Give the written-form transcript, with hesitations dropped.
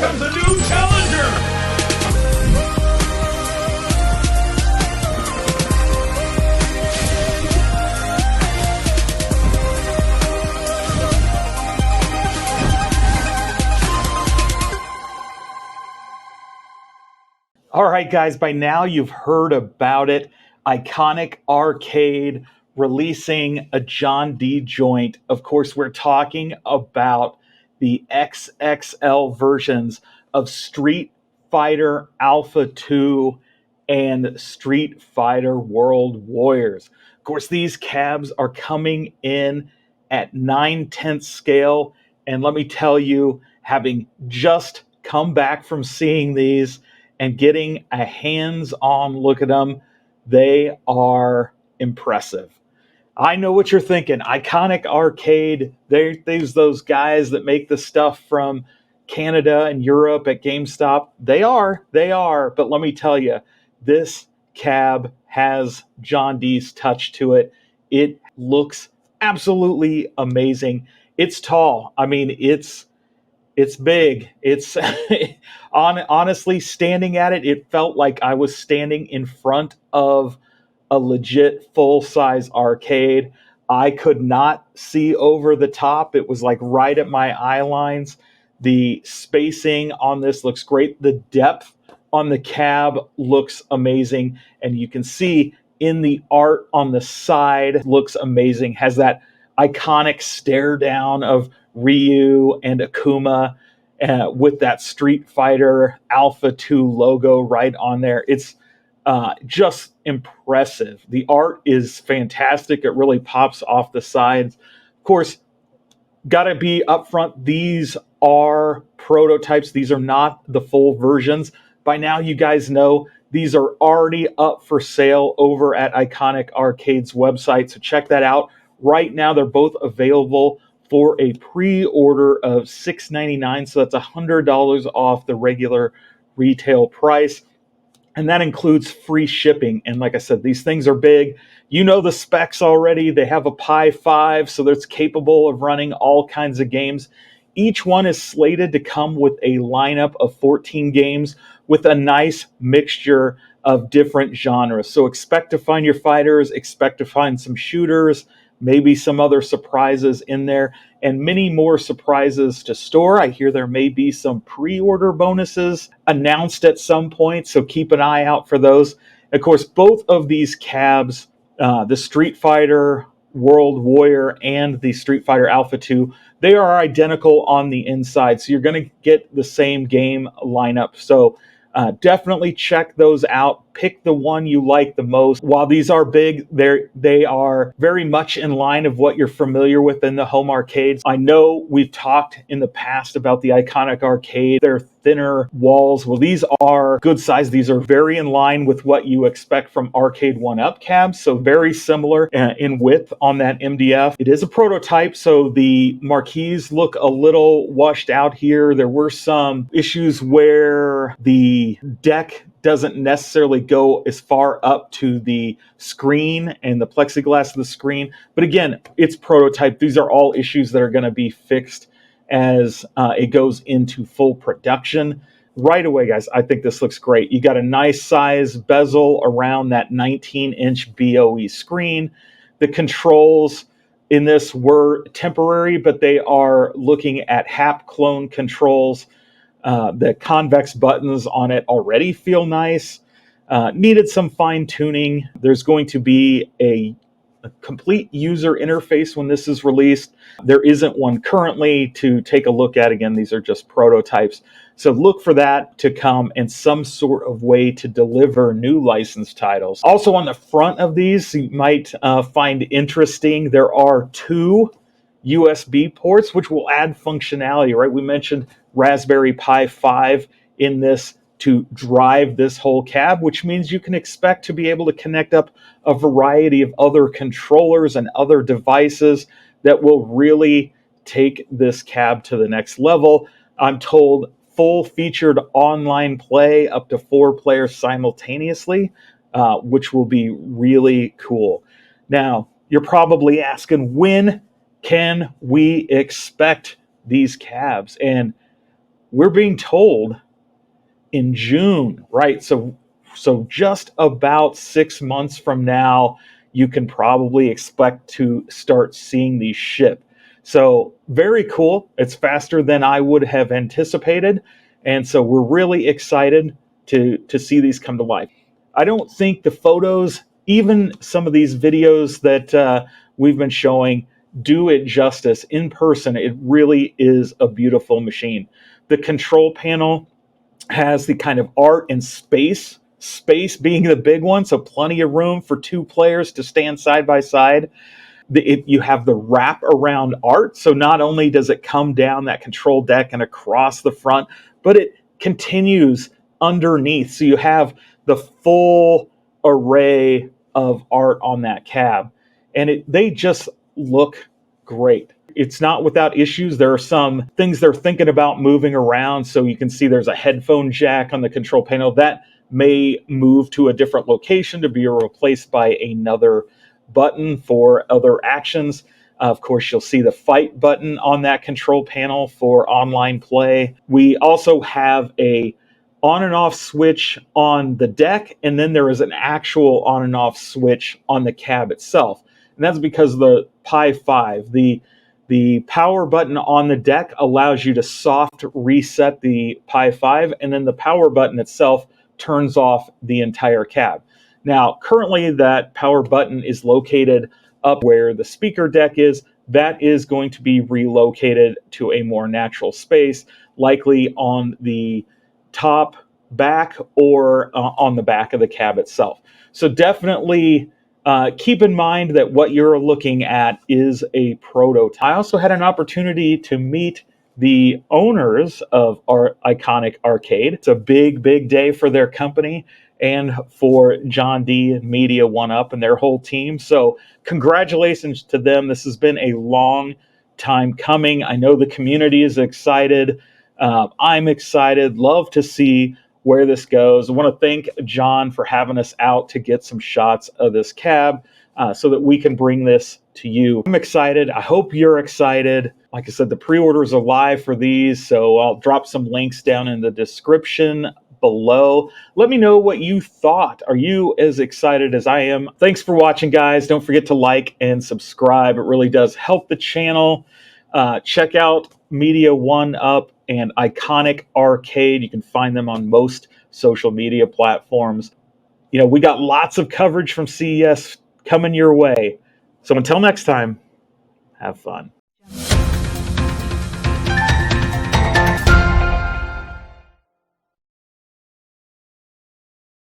comes a new challenger! All right, guys, by now you've heard about it. Iconic Arcade releasing a John D joint. Of course, we're talking about the XXL versions of Street Fighter Alpha 2 and Street Fighter World Warriors. Of course, these cabs are coming in at 9/10 scale. And let me tell you, having just come back from seeing these, and getting a hands-on look at them, they are impressive. I know what you're thinking. Iconic Arcade, there's those guys that make the stuff from Canada and Europe at GameStop. They are. But let me tell you, this cab has John D's touch to it. It looks absolutely amazing. It's tall. I mean, it's big. It's honestly, standing at it, it felt like I was standing in front of a legit full-size arcade. I could not see over the top. It was like right at my eye lines. The spacing on this looks great. The depth on the cab looks amazing. And you can see in the art on the side looks amazing. Has that iconic stare down of Ryu and Akuma with that Street Fighter Alpha 2 logo right on there. It's just impressive. The art is fantastic. It really pops off the sides. Of course, got to be upfront. These are prototypes. These are not the full versions. By now, you guys know these are already up for sale over at Iconic Arcade's website. So check that out. Right now, they're both available for a pre-order of $6.99. So that's $100 off the regular retail price. And that includes free shipping. And like I said, these things are big. You know the specs already. They have a Pi 5, so that's capable of running all kinds of games. Each one is slated to come with a lineup of 14 games with a nice mixture of different genres. So expect to find your fighters, expect to find some shooters, maybe some other surprises in there, and many more surprises to store. I hear there may be some pre-order bonuses announced at some point, so keep an eye out for those. Of course, both of these cabs, the Street Fighter World Warrior and the Street Fighter Alpha 2, they are identical on the inside, so you're going to get the same game lineup. So definitely check those out. Pick the one you like the most. While these are big, they are very much in line of what you're familiar with in the home arcades. I know we've talked in the past about the Iconic Arcade, their thinner walls. Well, these are good size. These are very in line with what you expect from Arcade1up cabs. So very similar in width on that MDF. It is a prototype, so the marquees look a little washed out here. There were some issues where the deck doesn't necessarily go as far up to the screen and the plexiglass of the screen. But again, it's prototype. These are all issues that are going to be fixed as it goes into full production. Right away, guys, I think this looks great. You got a nice size bezel around that 19-inch BOE screen. The controls in this were temporary, but they are looking at HAP clone controls. The convex buttons on it already feel nice. Needed some fine tuning. There's going to be a complete user interface when this is released. There isn't one currently to take a look at. Again, these are just prototypes. So look for that to come and some sort of way to deliver new licensed titles. Also on the front of these, you might find interesting, there are 2 USB ports, which will add functionality, right? We mentioned Raspberry Pi 5 in this to drive this whole cab, which means you can expect to be able to connect up a variety of other controllers and other devices that will really take this cab to the next level. I'm told full featured online play up to 4 players simultaneously, which will be really cool. Now, you're probably asking, when can we expect these cabs? And we're being told in June, right? So just about 6 months from now, you can probably expect to start seeing these ship. So very cool. It's faster than I would have anticipated, and so we're really excited to see these come to life. I don't think the photos, even some of these videos that we've been showing, do it justice. In person, it really is a beautiful machine. The control panel has the kind of art and space being the big one, so plenty of room for two players to stand side by side. You have the wrap around art, so not only does it come down that control deck and across the front, but it continues underneath, so you have the full array of art on that cab, and they just look great. It's not without issues. There are some things they're thinking about moving around. So you can see there's a headphone jack on the control panel that may move to a different location to be replaced by another button for other actions. Of course, you'll see the fight button on that control panel for online play. We also have a on and off switch on the deck, and then there is an actual on and off switch on the cab itself. And that's because the Pi 5, the power button on the deck allows you to soft reset the Pi 5, and then the power button itself turns off the entire cab. Now, currently that power button is located up where the speaker deck is. That is going to be relocated to a more natural space, likely on the top back or on the back of the cab itself. So definitely keep in mind that what you're looking at is a prototype. I also had an opportunity to meet the owners of our iconic arcade. It's a big day for their company and for John D. and Media1up and their whole team. So congratulations to them. This has been a long time coming. I know the community is excited. I'm excited. Love to see where this goes. I want to thank John for having us out to get some shots of this cab so that we can bring this to you. I'm excited. I hope you're excited. Like I said, the pre-orders are live for these, so I'll drop some links down in the description below. Let me know what you thought. Are you as excited as I am? Thanks for watching, guys. Don't forget to like and subscribe. It really does help the channel. Check out Media1up and Iconic Arcade. You can find them on most social media platforms. We got lots of coverage from CES coming your way. So until next time, have fun.